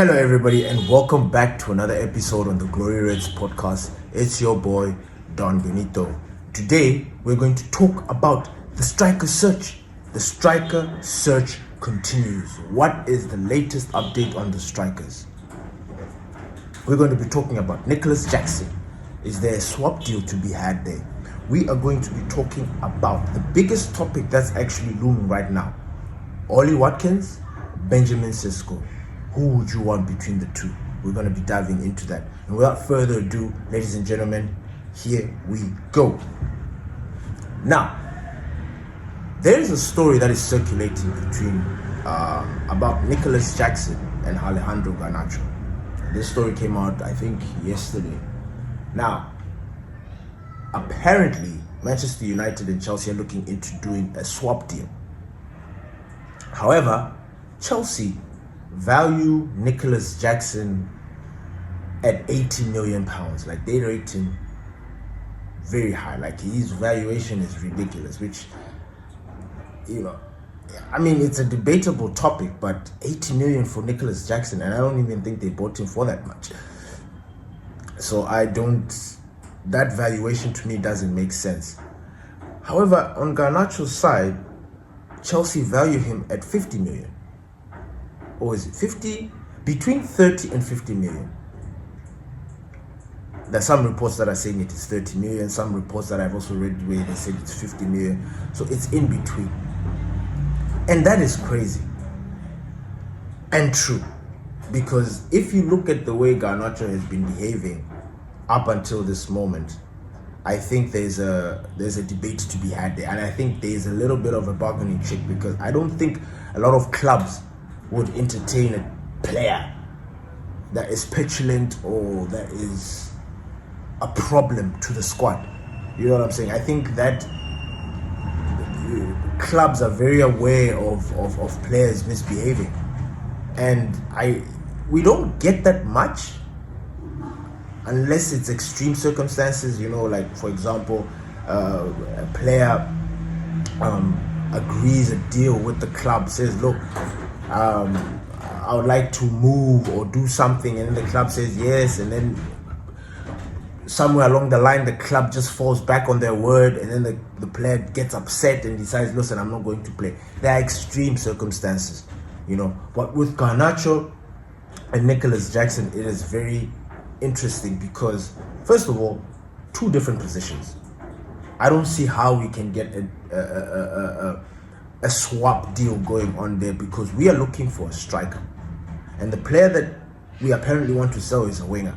Hello, everybody, and welcome back to another episode on the Glory Reds podcast. It's your boy, Don Benito. Today, we're going to talk about the striker search. The striker search continues. What is the latest update on the strikers? We're going to be talking about Nicolas Jackson. Is there a swap deal to be had there? We are going to be talking about the biggest topic that's actually looming right now. Ollie Watkins, Benjamin Sesko. Who would you want between the two? We're going to be diving into that. And without further ado, ladies and gentlemen, here we go. Now, there is a story that is circulating between about Nicolas Jackson and Alejandro Garnacho. This story came out, I think, yesterday. Now, apparently, Manchester United and Chelsea are looking into doing a swap deal. However, Chelsea value Nicolas Jackson at £80 million. Like, they rate him very high. Like, his valuation is ridiculous, which, I mean, it's a debatable topic, but 80 million for Nicolas Jackson, and I don't even think they bought him for that much. So that valuation to me doesn't make sense. However, on Garnacho's side, Chelsea value him at 50 million. Or is it 50? Between 30 and 50 million. There's some reports that are saying it is 30 million. Some reports that I've also read where they said it's 50 million. So it's in between. And that is crazy. And true. Because if you look at the way Garnacho has been behaving up until this moment, I think there's a debate to be had there. And I think there's a little bit of a bargaining chip, because I don't think a lot of clubs would entertain a player that is petulant or that is a problem to the squad. You know what I'm saying? I think that clubs are very aware of players misbehaving, and we don't get that much unless it's extreme circumstances. Like, for example, a player agrees a deal with the club, says, look, I would like to move or do something, and then the club says yes, and then somewhere along the line the club just falls back on their word, and then the player gets upset and decides, listen, I'm not going to play. There are extreme circumstances, but with Garnacho and Nicolas Jackson, it is very interesting because, first of all, two different positions. I don't see how we can get a swap deal going on there, because we are looking for a striker, and the player that we apparently want to sell is a winger.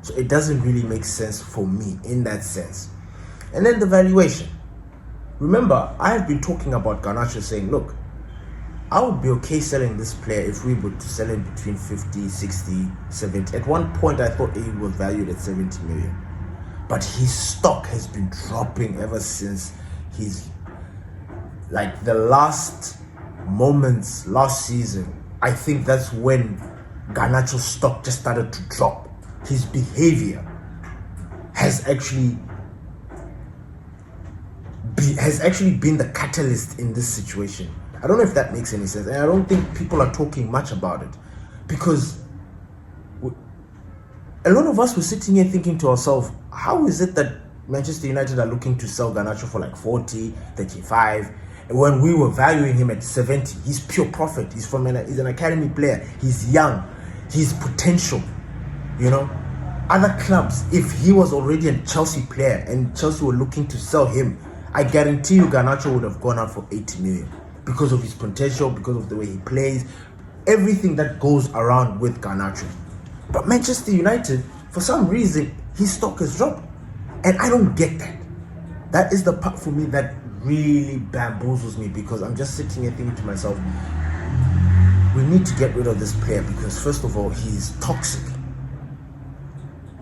So it doesn't really make sense for me in that sense. And then the valuation. Remember, I have been talking about Garnacho saying, look, I would be okay selling this player if we were to sell him between 50, 60, 70. At one point, I thought he was valued at 70 million. But his stock has been dropping ever since the last moments last season. I think that's when Garnacho's stock just started to drop. His behavior has actually been the catalyst in this situation. I don't know if that makes any sense, and I don't think people are talking much about it, because a lot of us were sitting here thinking to ourselves, how is it that Manchester United are looking to sell Garnacho for like 40, 35, and when we were valuing him at 70? He's pure profit. He's an academy player. He's young. He's potential. Other clubs, if he was already a Chelsea player and Chelsea were looking to sell him, I guarantee you Garnacho would have gone out for 80 million because of his potential, because of the way he plays, everything that goes around with Garnacho. But Manchester United, for some reason, his stock has dropped, and I don't get that. That is the part for me that really bamboozles me, because I'm just sitting here thinking to myself, we need to get rid of this player, because first of all, he's toxic.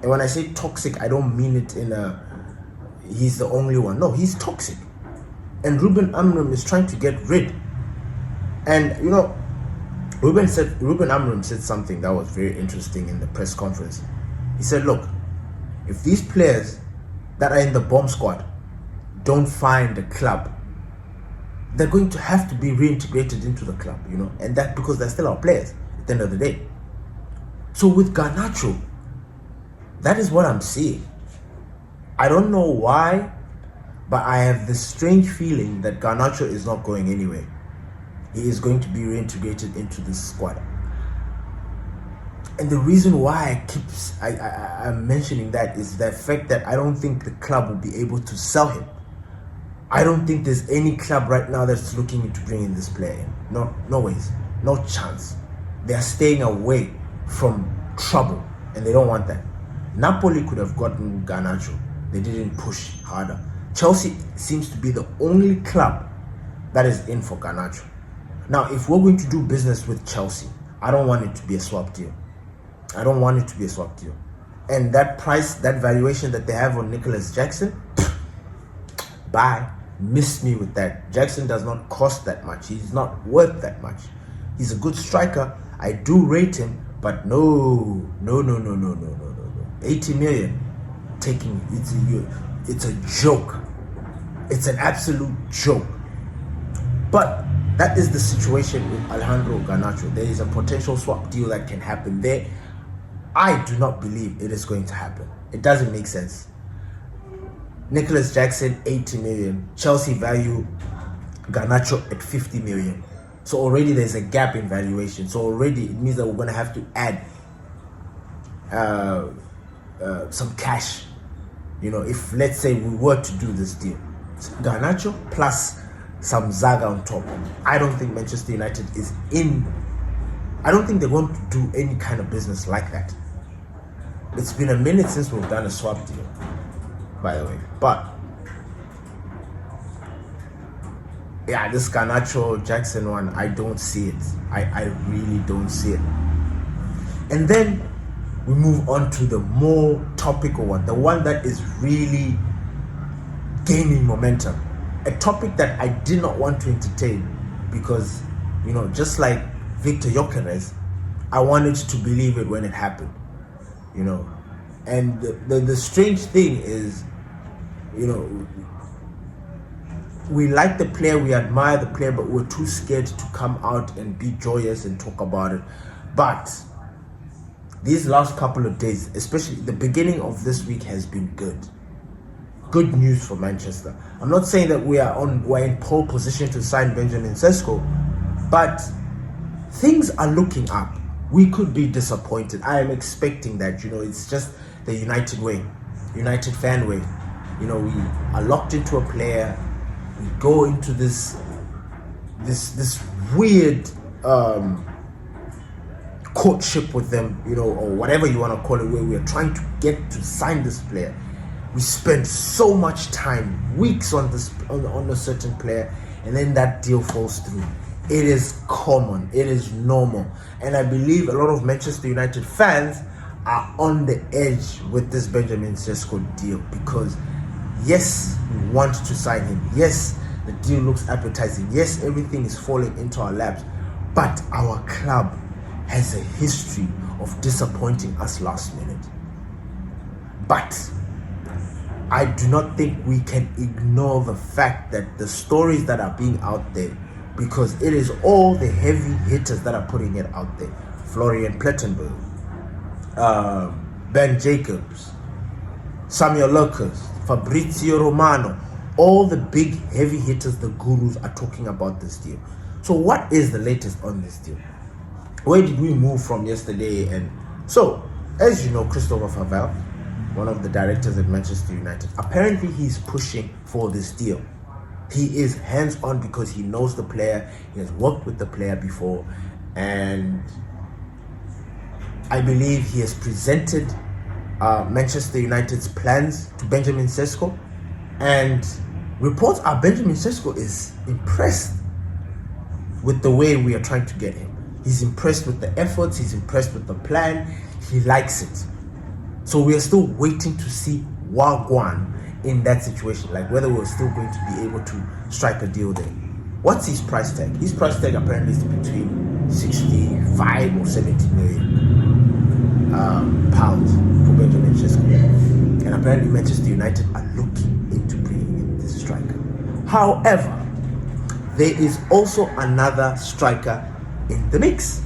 And when I say toxic, I don't mean it in he's the only one. No, he's toxic. And Ruben Amorim is trying to get rid. And, Ruben Amorim said something that was very interesting in the press conference. He said, look, if these players that are in the bomb squad don't find a club, they're going to have to be reintegrated into the club, and that because they're still our players at the end of the day. So with Garnacho, that is what I'm seeing. I don't know why, but I have this strange feeling that Garnacho is not going anywhere. He is going to be reintegrated into this squad. And the reason why I'm mentioning that is the fact that I don't think the club will be able to sell him. I don't think there's any club right now that's looking into bringing this player in. No ways. No chance. They are staying away from trouble, and they don't want that. Napoli could have gotten Garnacho. They didn't push harder. Chelsea seems to be the only club that is in for Garnacho. Now, if we're going to do business with Chelsea, I don't want it to be a swap deal. I don't want it to be a swap deal. And that price, that valuation that they have on Nicolas Jackson, bye. Miss me with that. Jackson does not cost that much. He's not worth that much. He's a good striker. I do rate him, but no. 80 million. It's a joke. It's an absolute joke. But that is the situation with Alejandro Garnacho. There is a potential swap deal that can happen there. I do not believe it is going to happen. It doesn't make sense. Nicolas Jackson, 80 million. Chelsea value Garnacho at 50 million. So already there's a gap in valuation. So already it means that we're going to have to add some cash. You know, if let's say we were to do this deal, Garnacho plus some Zaga on top. I don't think Manchester United is in. I don't think they want to do any kind of business like that. It's been a minute since we've done a swap deal, by the way. But yeah, this Garnacho Jackson one, I don't see it. I really don't see it. And then we move on to the more topical one, the one that is really gaining momentum. A topic that I did not want to entertain because, you know, just like Victor Gyökeres, I wanted to believe it when it happened, you know. And the strange thing is, you know, we like the player, we admire the player, but we're too scared to come out and be joyous and talk about it. But these last couple of days, especially the beginning of this week, has been good. Good news for Manchester. I'm not saying that we're in pole position to sign Benjamin Sesko, but things are looking up. We could be disappointed. I am expecting that. You know, it's just the United way, United fan way. You know, we are locked into a player. We go into this weird courtship with them, you know, or whatever you want to call it, where we are trying to get to sign this player. We spend so much time, weeks on a certain player, and then that deal falls through. It is common, it is normal, and I believe a lot of Manchester United fans are on the edge with this Benjamin Sesko deal because yes, we want to sign him. Yes, the deal looks appetizing. Yes, everything is falling into our laps, but our club has a history of disappointing us last minute. But I do not think we can ignore the fact that the stories that are being out there, because it is all the heavy hitters that are putting it out there. Florian Plettenberg, Ben Jacobs, Samuel Lucas, Fabrizio Romano, all the big heavy hitters, the gurus, are talking about this deal. So what is the latest on this deal? Where did we move from yesterday? And so, as you know, Christopher Favel, one of the directors at Manchester United, apparently he's pushing for this deal. He is hands-on because he knows the player, he has worked with the player before, and I believe he has presented Manchester United's plans to Benjamin Sesko, and reports are Benjamin Sesko is impressed with the way we are trying to get him. He's impressed with the efforts, he's impressed with the plan, he likes it. So we are still waiting to see Wagwan in that situation, like whether we're still going to be able to strike a deal there. What's his price tag? His price tag apparently is between 65 or 70 million pounds for Benjamin Sesko. And apparently Manchester United are looking into bringing in this striker. However, there is also another striker in the mix,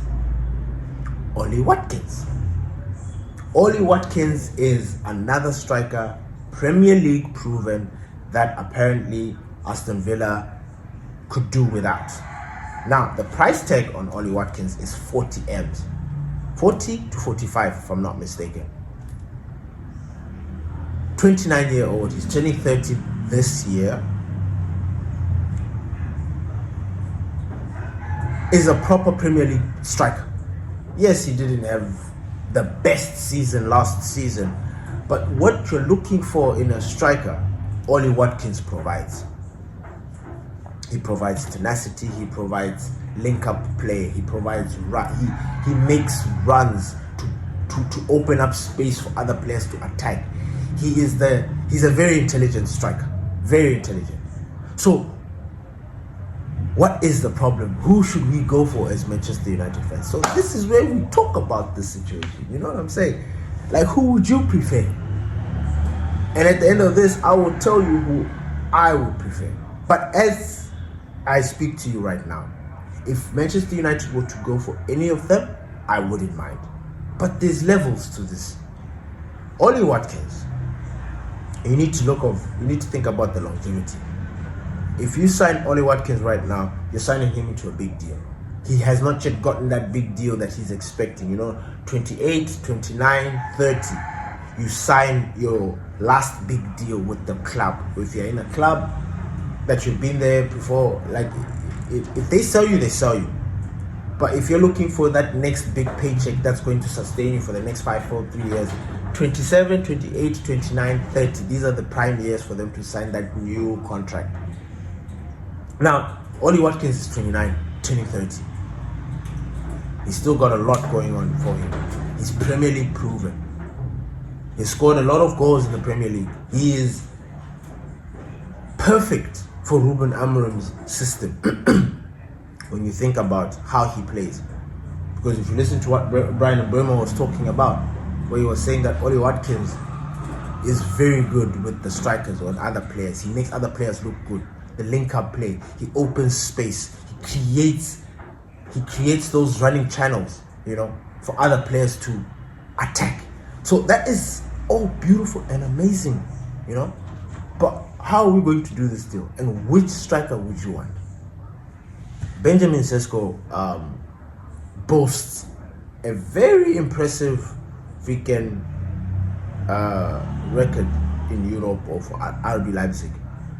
Ollie Watkins. Ollie Watkins is another striker, Premier League proven, that apparently Aston Villa could do without. Now, the price tag on Ollie Watkins is 40 M's. 40 to 45, if I'm not mistaken. 29-year-old, he's turning 30 this year. Is a proper Premier League striker. Yes, he didn't have the best season last season, but what you're looking for in a striker, Ollie Watkins provides. He provides tenacity, he provides link-up play, he provides he makes runs to open up space for other players to attack. He's a very intelligent striker, very intelligent. So what is the problem? Who should we go for as Manchester United fans? So this is where we talk about the situation. You know what I'm saying? Like, who would you prefer? And at the end of this, I will tell you who I would prefer. But as I speak to you right now, if Manchester United were to go for any of them, I wouldn't mind. But there's levels to this. Ollie Watkins, you need to think about the longevity. If you sign Ollie Watkins right now, you're signing him into a big deal. He has not yet gotten that big deal that he's expecting. 28, 29, 30. You sign your last big deal with the club. If you're in a club that you've been there before, like, if they sell you, they sell you. But if you're looking for that next big paycheck that's going to sustain you for the next 5, 4, 3 years, 27, 28, 29, 30, these are the prime years for them to sign that new contract. Now, Ollie Watkins is 29, turning 30. He's still got a lot going on for him. He's Premier League proven. He scored a lot of goals in the Premier League. He is perfect for Ruben Amorim's system when you think about how he plays. Because if you listen to what Brian Burma was talking about, where he was saying that Ollie Watkins is very good with the strikers or other players. He makes other players look good. The link-up play, he opens space, he creates those running channels, for other players to attack. So that is all beautiful and amazing, But how are we going to do this deal? And which striker would you want? Benjamin Sesko boasts a very impressive freaking record in Europe or for RB Leipzig.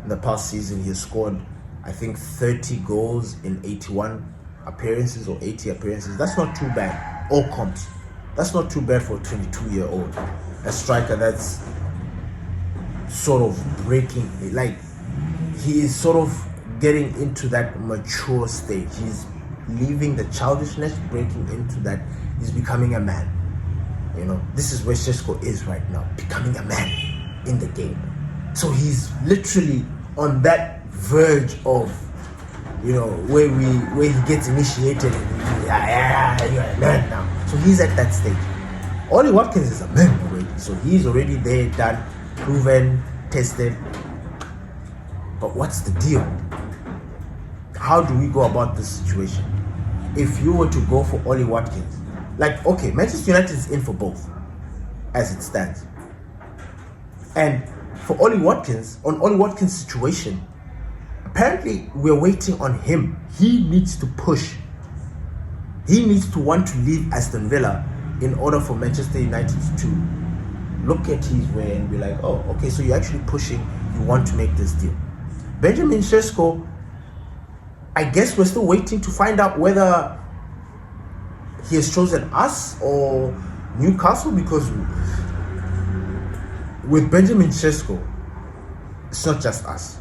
In the past season, he has scored, I think, 30 goals in 81 appearances or 80 appearances. That's not too bad. All comps. That's not too bad for a 22-year-old. A striker that's sort of breaking, like, he is sort of getting into that mature stage. He's leaving the childishness, breaking into that. He's becoming a man. This is where Sesko is right now, becoming a man in the game. So he's literally on that verge of, where he gets initiated. And you're a man now. So he's at that stage. Ollie Watkins is a man already. So he's already there, done, proven, tested. But what's the deal? How do we go about this situation? If you were to go for Ollie Watkins, okay, Manchester United is in for both, as it stands. And for Ollie Watkins, on Ollie Watkins' situation, apparently we're waiting on him. He needs to push. He needs to want to leave Aston Villa in order for Manchester United to look at his way and be like, oh, okay, so you're actually pushing, you want to make this deal. Benjamin Sesko, I guess we're still waiting to find out whether he has chosen us or Newcastle, because with Benjamin Sesko, it's not just us.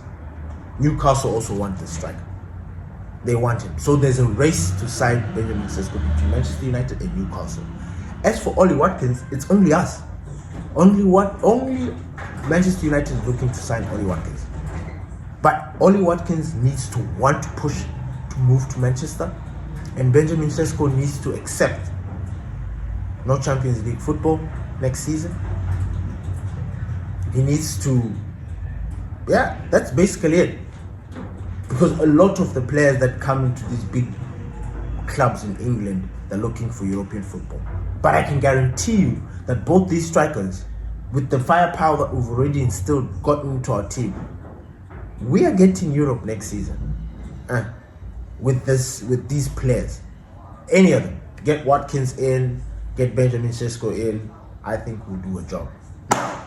Newcastle also want this striker. They want him. So there's a race to sign Benjamin Sesko between Manchester United and Newcastle. As for Ollie Watkins, it's only us. Only Manchester United is looking to sign Ollie Watkins. But Ollie Watkins needs to want to push to move to Manchester, and Benjamin Sesko needs to accept no Champions League football next season. He needs to, that's basically it. Because a lot of the players that come into these big clubs in England, they're looking for European football. But I can guarantee you that both these strikers, with the firepower that we've already instilled, gotten into our team, we are getting Europe next season. With these players, any of them, get Watkins in, get Benjamin Sesko in, I think we'll do a job. Now,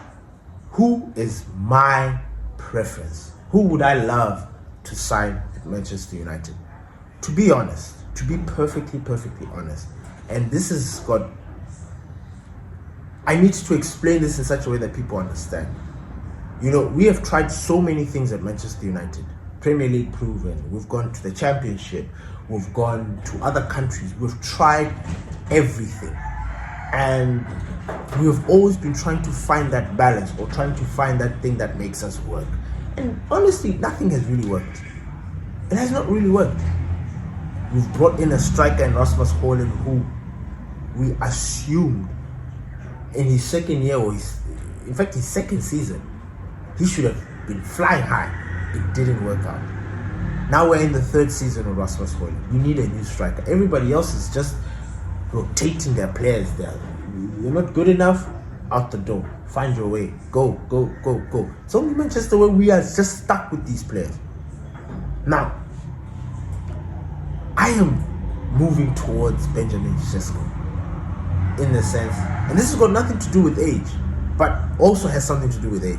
who is my preference? Who would I love to sign at Manchester United? To be honest, to be perfectly honest, and this has got, I need to explain this in such a way that people understand. You know, we have tried so many things at Manchester United. Premier League proven, we've gone to the Championship, we've gone to other countries, we've tried everything. And we've always been trying to find that balance or trying to find that thing that makes us work. And honestly, nothing has really worked. It has not really worked. We've brought in a striker in Rasmus Højlund who we assumed in his second year, or his second season, he should have been flying high. It didn't work out. Now we're in the third season of Rasmus Højlund. We need a new striker. Everybody else is just rotating their players there. You're not good enough, out the door. Find your way. Go. It's only Manchester where we are just stuck with these players. Now, I am moving towards Benjamin Sesko in the sense, and this has got nothing to do with age, but also has something to do with age.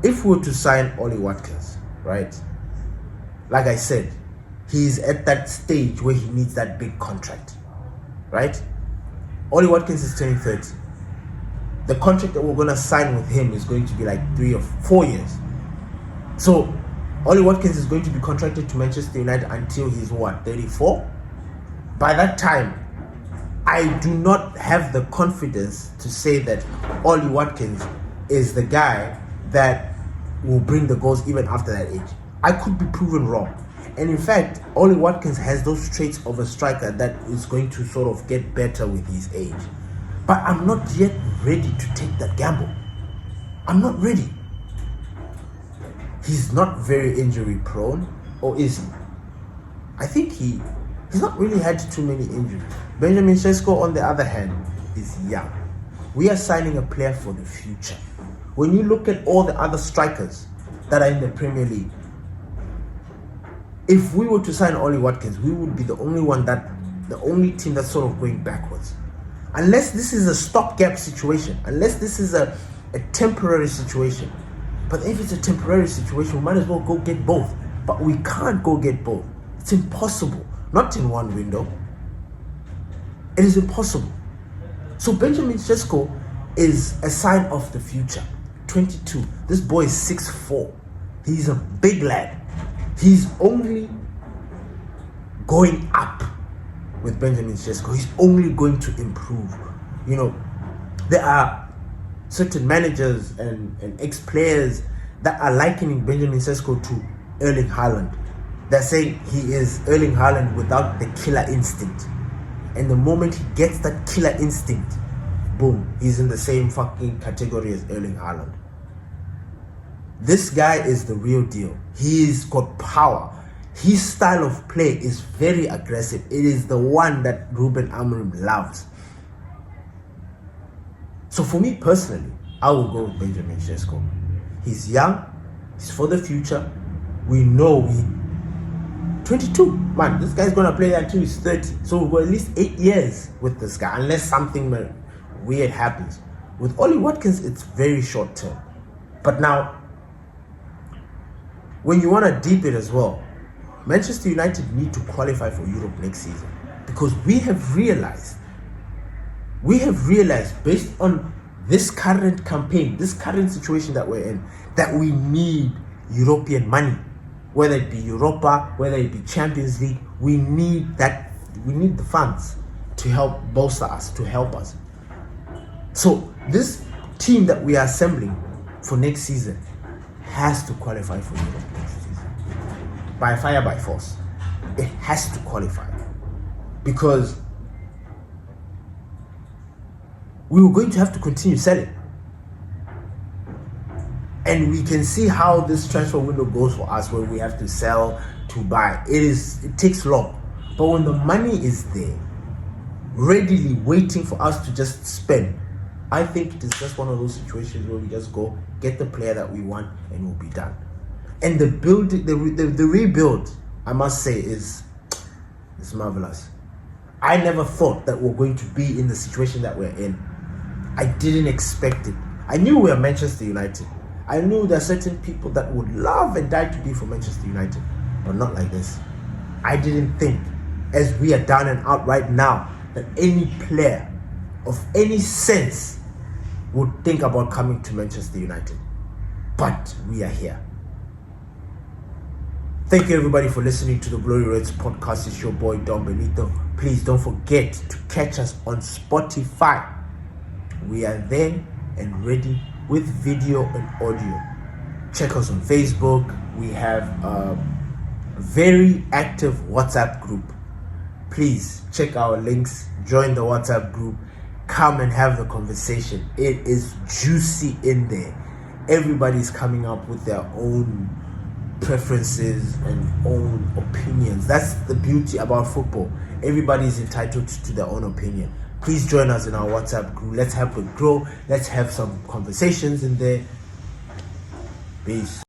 If we were to sign Ollie Watkins, right? Like I said, he's at that stage where he needs that big contract, right? Ollie Watkins is turning 30. The contract that we're going to sign with him is going to be like 3 or 4 years. So, Ollie Watkins is going to be contracted to Manchester United until he's 34? By that time, I do not have the confidence to say that Ollie Watkins is the guy that will bring the goals even after that age. I could be proven wrong. And in fact, Ollie Watkins has those traits of a striker that is going to sort of get better with his age. But I'm not yet ready to take that gamble. I'm not ready. He's not very injury prone, or is he? I think he's not really had too many injuries. Benjamin Sesko, on the other hand, is young. We are signing a player for the future. When you look at all the other strikers that are in the Premier League, if we were to sign Ollie Watkins, we would be the only team that's sort of going backwards. Unless this is a stopgap situation, unless this is a temporary situation. But if it's a temporary situation, we might as well go get both. But we can't go get both. It's impossible. Not in one window. It is impossible. So Benjamin Sesko is a sign of the future. 22. This boy is 6'4". He's a big lad. He's only going up with Benjamin Sesko. He's only going to improve. You know, there are certain managers and ex-players that are likening Benjamin Sesko to Erling Haaland. They're saying he is Erling Haaland without the killer instinct. And the moment he gets that killer instinct, boom, he's in the same fucking category as Erling Haaland. This guy is the real deal. He's got power. His style of play is very aggressive. It is the one that Ruben Amorim loves. So for me personally, I will go with Benjamin Sesko. He's young. He's for the future. We know 22. Man, this guy's going to play until he's 30. So we've got at least 8 years with this guy, unless something weird happens. With Ollie Watkins, it's very short term. But now, when you want to deep it as well, Manchester United need to qualify for Europe next season, because we have realized based on this current campaign, this current situation that we're in, that we need European money, whether it be Europa, whether it be Champions League. We need that. We need the funds to help bolster us, to help us. So this team that we are assembling for next season has to qualify for Europe next season. By fire, by force. It has to qualify. Because we were going to have to continue selling. And we can see how this transfer window goes for us, where we have to sell to buy. It takes long. But when the money is there, readily waiting for us to just spend. I think it is just one of those situations where we just go get the player that we want and we'll be done. And the rebuild, I must say, is marvelous. I never thought that we're going to be in the situation that we're in. I didn't expect it. I knew we were Manchester United. I knew there are certain people that would love and die to be for Manchester United, but not like this. I didn't think, as we are down and out right now, that any player of any sense would think about coming to Manchester United. But we are here. Thank you everybody for listening to the Glory Reds podcast. It's your boy Don Benito. Please don't forget to catch us on Spotify. We are there and ready with video and audio. Check us on Facebook. We have a very active WhatsApp group. Please check our links, join the WhatsApp group, come and have the conversation. It is juicy in there. Everybody's coming up with their own preferences and own opinions. That's the beauty about football. Everybody is entitled to their own opinion. Please join us in our WhatsApp group. Let's help it grow. Let's have some conversations in there. Peace.